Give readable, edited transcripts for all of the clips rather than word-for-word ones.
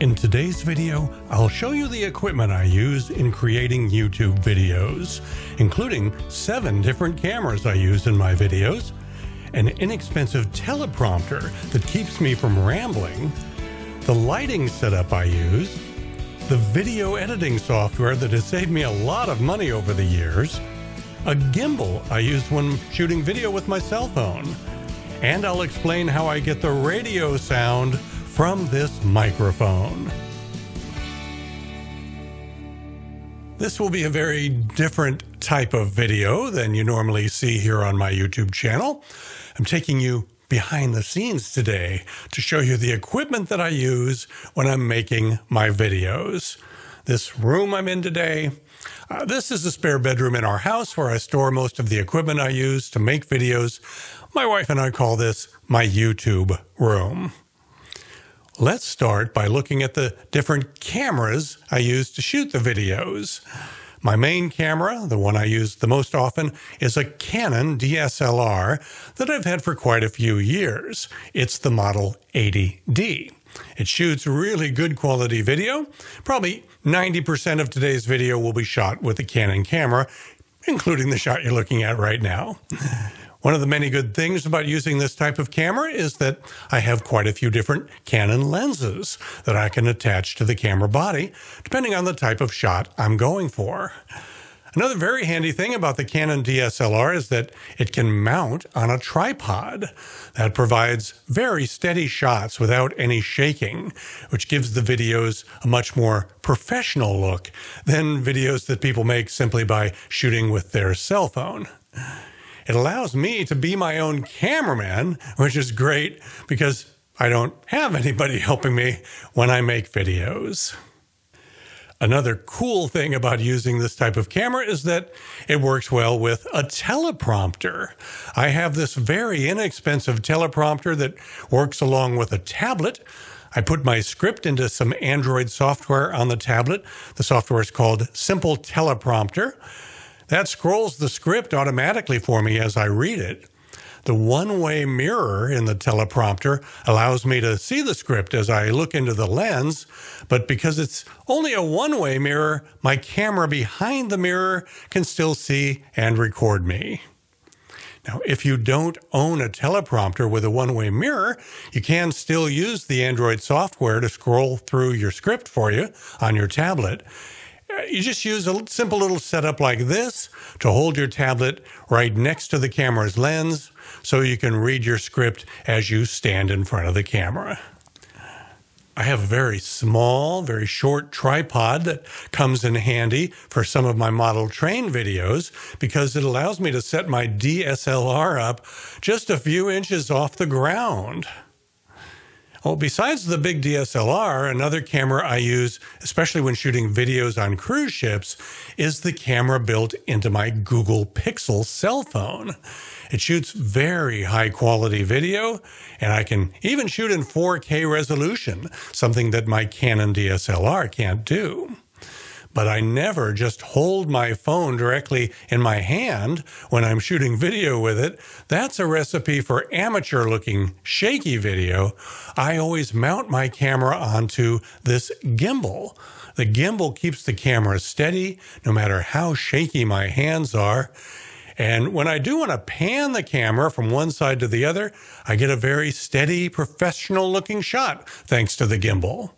In today's video, I'll show you the equipment I use in creating YouTube videos, including 7 different cameras I use in my videos, an inexpensive teleprompter that keeps me from rambling, the lighting setup I use, the video editing software that has saved me a lot of money over the years, a gimbal I use when shooting video with my cell phone, and I'll explain how I get the radio sound from this microphone. This will be a very different type of video than you normally see here on my YouTube channel. I'm taking you behind the scenes today to show you the equipment that I use when I'm making my videos. This room I'm in today, this is a spare bedroom in our house where I store most of the equipment I use to make videos. My wife and I call this my YouTube room. Let's start by looking at the different cameras I use to shoot the videos. My main camera, the one I use the most often, is a Canon DSLR that I've had for quite a few years. It's the model 80D. It shoots really good quality video. Probably 90% of today's video will be shot with the Canon camera, including the shot you're looking at right now. One of the many good things about using this type of camera is that I have quite a few different Canon lenses that I can attach to the camera body, depending on the type of shot I'm going for. Another very handy thing about the Canon DSLR is that it can mount on a tripod. That provides very steady shots without any shaking, which gives the videos a much more professional look than videos that people make simply by shooting with their cell phone. It allows me to be my own cameraman, which is great because I don't have anybody helping me when I make videos. Another cool thing about using this type of camera is that it works well with a teleprompter. I have this very inexpensive teleprompter that works along with a tablet. I put my script into some Android software on the tablet. The software is called Simple Teleprompter. That scrolls the script automatically for me as I read it. The one-way mirror in the teleprompter allows me to see the script as I look into the lens, but because it's only a one-way mirror, my camera behind the mirror can still see and record me. Now, if you don't own a teleprompter with a one-way mirror, you can still use the Android software to scroll through your script for you on your tablet. You just use a simple little setup like this to hold your tablet right next to the camera's lens so you can read your script as you stand in front of the camera. I have a very small, very short tripod that comes in handy for some of my model train videos because it allows me to set my DSLR up just a few inches off the ground. Well, besides the big DSLR, another camera I use, especially when shooting videos on cruise ships, is the camera built into my Google Pixel cell phone. It shoots very high-quality video, and I can even shoot in 4K resolution, something that my Canon DSLR can't do. But I never just hold my phone directly in my hand when I'm shooting video with it. That's a recipe for amateur-looking, shaky video. I always mount my camera onto this gimbal. The gimbal keeps the camera steady, no matter how shaky my hands are. And when I do want to pan the camera from one side to the other, I get a very steady, professional-looking shot thanks to the gimbal.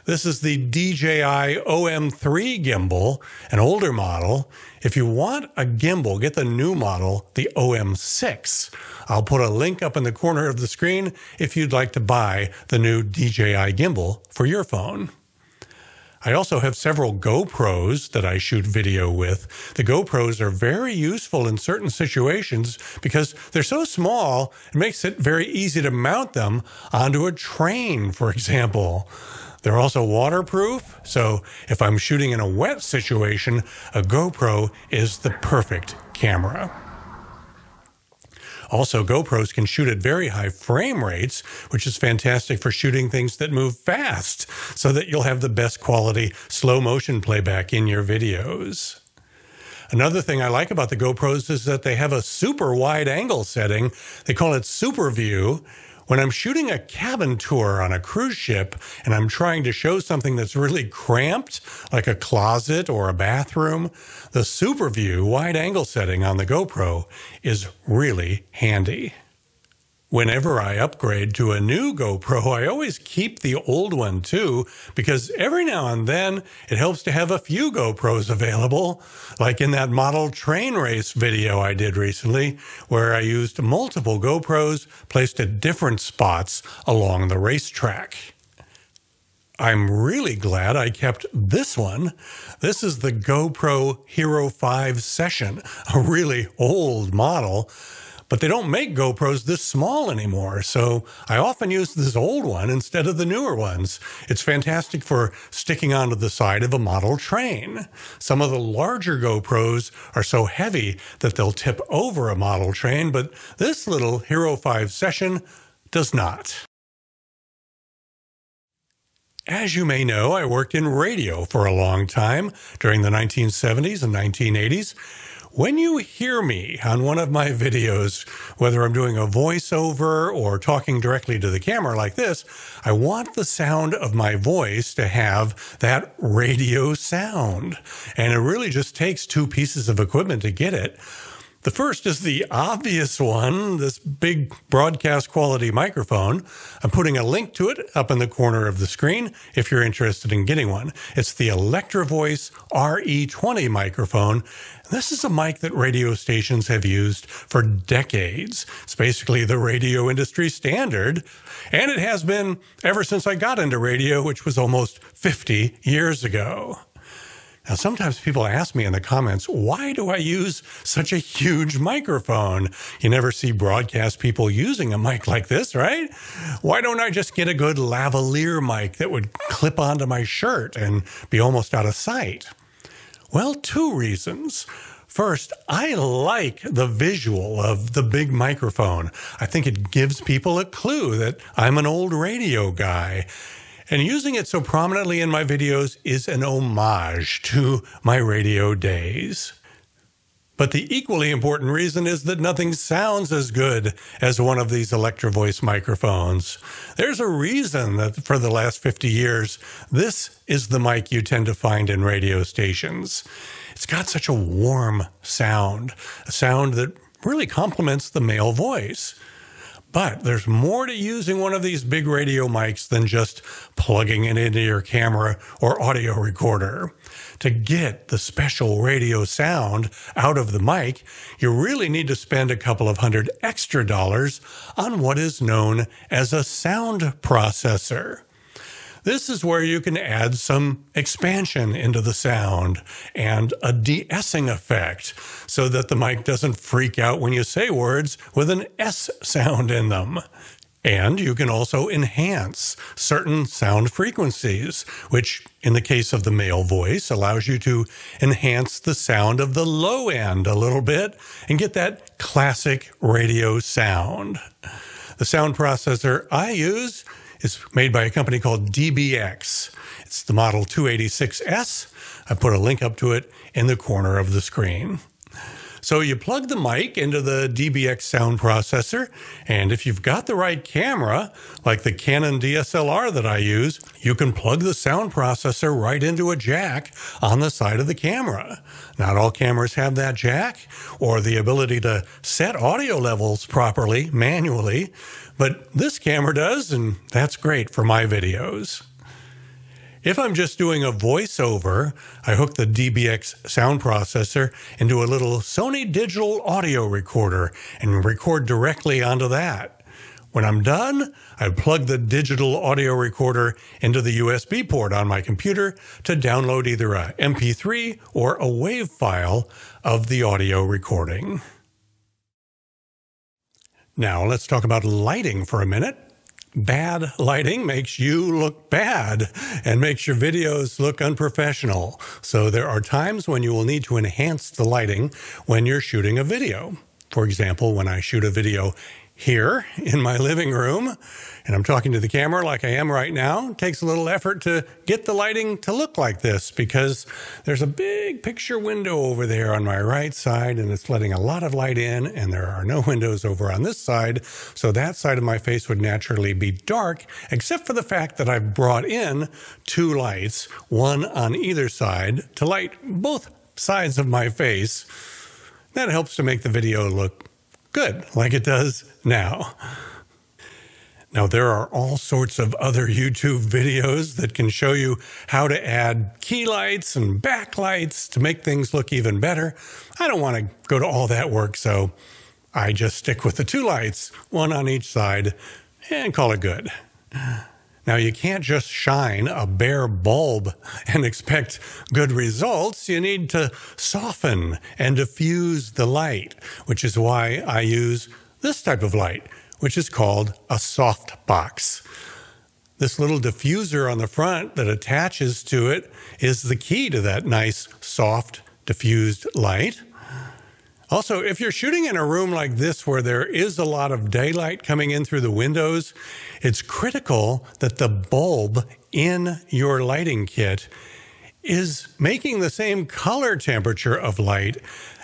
This is the DJI OM3 gimbal, an older model. If you want a gimbal, get the new model, the OM6. I'll put a link up in the corner of the screen if you'd like to buy the new DJI gimbal for your phone. I also have several GoPros that I shoot video with. The GoPros are very useful in certain situations because they're so small, it makes it very easy to mount them onto a train, for example. They're also waterproof, so if I'm shooting in a wet situation, a GoPro is the perfect camera. Also, GoPros can shoot at very high frame rates, which is fantastic for shooting things that move fast, so that you'll have the best quality slow motion playback in your videos. Another thing I like about the GoPros is that they have a super wide angle setting. They call it Super View, When I'm shooting a cabin tour on a cruise ship and I'm trying to show something that's really cramped, like a closet or a bathroom, the super view wide-angle setting on the GoPro is really handy. Whenever I upgrade to a new GoPro, I always keep the old one too, because every now and then it helps to have a few GoPros available, like in that model train race video I did recently, where I used multiple GoPros placed at different spots along the racetrack. I'm really glad I kept this one. This is the GoPro Hero 5 Session, a really old model. But they don't make GoPros this small anymore, so I often use this old one instead of the newer ones. It's fantastic for sticking onto the side of a model train. Some of the larger GoPros are so heavy that they'll tip over a model train, but this little Hero 5 Session does not. As you may know, I worked in radio for a long time during the 1970s and 1980s. When you hear me on one of my videos, whether I'm doing a voiceover or talking directly to the camera like this, I want the sound of my voice to have that radio sound. And it really just takes two pieces of equipment to get it. The first is the obvious one, this big broadcast quality microphone. I'm putting a link to it up in the corner of the screen if you're interested in getting one. It's the Electro-Voice RE20 microphone. This is a mic that radio stations have used for decades. It's basically the radio industry standard, and it has been ever since I got into radio, which was almost 50 years ago. Now, sometimes people ask me in the comments, why do I use such a huge microphone? You never see broadcast people using a mic like this, right? Why don't I just get a good lavalier mic that would clip onto my shirt and be almost out of sight? Well, two reasons. First, I like the visual of the big microphone. I think it gives people a clue that I'm an old radio guy. And using it so prominently in my videos is an homage to my radio days. But the equally important reason is that nothing sounds as good as one of these Electro-Voice microphones. There's a reason that for the last 50 years, this is the mic you tend to find in radio stations. It's got such a warm sound, a sound that really complements the male voice. But there's more to using one of these big radio mics than just plugging it into your camera or audio recorder. To get the special radio sound out of the mic, you really need to spend a couple of $100 extra on what is known as a sound processor. This is where you can add some expansion into the sound and a de-essing effect so that the mic doesn't freak out when you say words with an S sound in them. And you can also enhance certain sound frequencies, which in the case of the male voice allows you to enhance the sound of the low end a little bit and get that classic radio sound. The sound processor I use is made by a company called DBX. It's the model 286S. I put a link up to it in the corner of the screen. So you plug the mic into the DBX sound processor, and if you've got the right camera, like the Canon DSLR that I use, you can plug the sound processor right into a jack on the side of the camera. Not all cameras have that jack or the ability to set audio levels properly manually, but this camera does, and that's great for my videos. If I'm just doing a voiceover, I hook the DBX sound processor into a little Sony digital audio recorder and record directly onto that. When I'm done, I plug the digital audio recorder into the USB port on my computer to download either a MP3 or a WAV file of the audio recording. Now let's talk about lighting for a minute. Bad lighting makes you look bad and makes your videos look unprofessional. So there are times when you will need to enhance the lighting when you're shooting a video. For example, when I shoot a video here in my living room, and I'm talking to the camera like I am right now. It takes a little effort to get the lighting to look like this because there's a big picture window over there on my right side, and it's letting a lot of light in, and there are no windows over on this side, so that side of my face would naturally be dark, except for the fact that I've brought in two lights, one on either side, to light both sides of my face. That helps to make the video look good, like it does now. Now, there are all sorts of other YouTube videos that can show you how to add key lights and backlights to make things look even better. I don't want to go to all that work, so I just stick with the two lights, one on each side, and call it good. Now, you can't just shine a bare bulb and expect good results. You need to soften and diffuse the light, which is why I use this type of light, which is called a soft box. This little diffuser on the front that attaches to it is the key to that nice, soft, diffused light. Also, if you're shooting in a room like this where there is a lot of daylight coming in through the windows, it's critical that the bulb in your lighting kit is making the same color temperature of light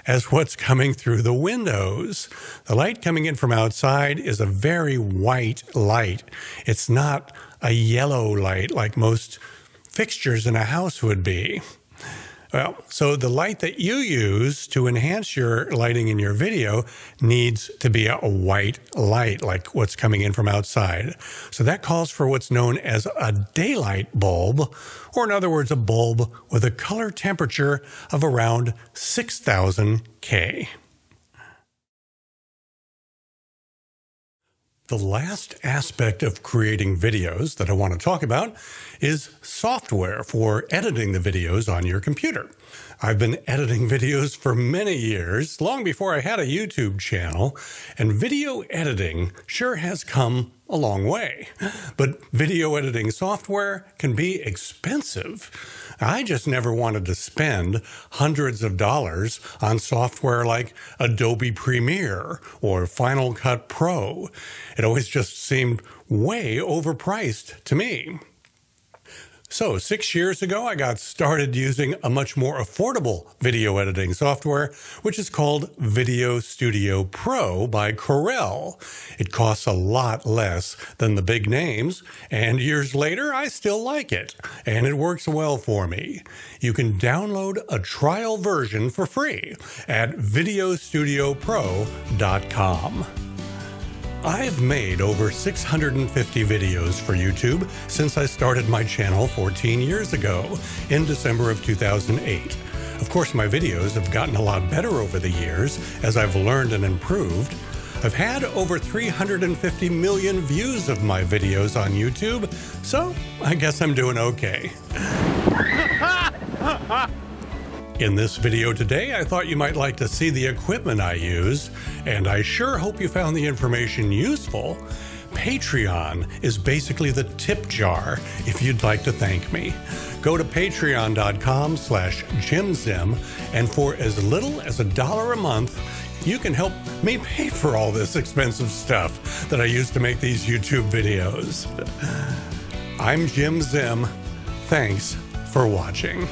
as what's coming through the windows. The light coming in from outside is a very white light. It's not a yellow light like most fixtures in a house would be. Well, so the light that you use to enhance your lighting in your video needs to be a white light, like what's coming in from outside. So that calls for what's known as a daylight bulb, or in other words, a bulb with a color temperature of around 6000 K. The last aspect of creating videos that I want to talk about is software for editing the videos on your computer. I've been editing videos for many years, long before I had a YouTube channel, and video editing sure has come a long way. But video editing software can be expensive. I just never wanted to spend hundreds of dollars on software like Adobe Premiere or Final Cut Pro. It always just seemed way overpriced to me. So 6 years ago, I got started using a much more affordable video editing software, which is called Video Studio Pro by Corel. It costs a lot less than the big names, and years later, I still like it, and it works well for me. You can download a trial version for free at videostudiopro.com. I've made over 650 videos for YouTube since I started my channel 14 years ago in December of 2008. Of course, my videos have gotten a lot better over the years as I've learned and improved. I've had over 350 million views of my videos on YouTube, so I guess I'm doing okay. In this video today, I thought you might like to see the equipment I use, and I sure hope you found the information useful. Patreon is basically the tip jar if you'd like to thank me. Go to patreon.com/JimZim, and for as little as $1 a month, you can help me pay for all this expensive stuff that I use to make these YouTube videos. I'm Jim Zim. Thanks for watching.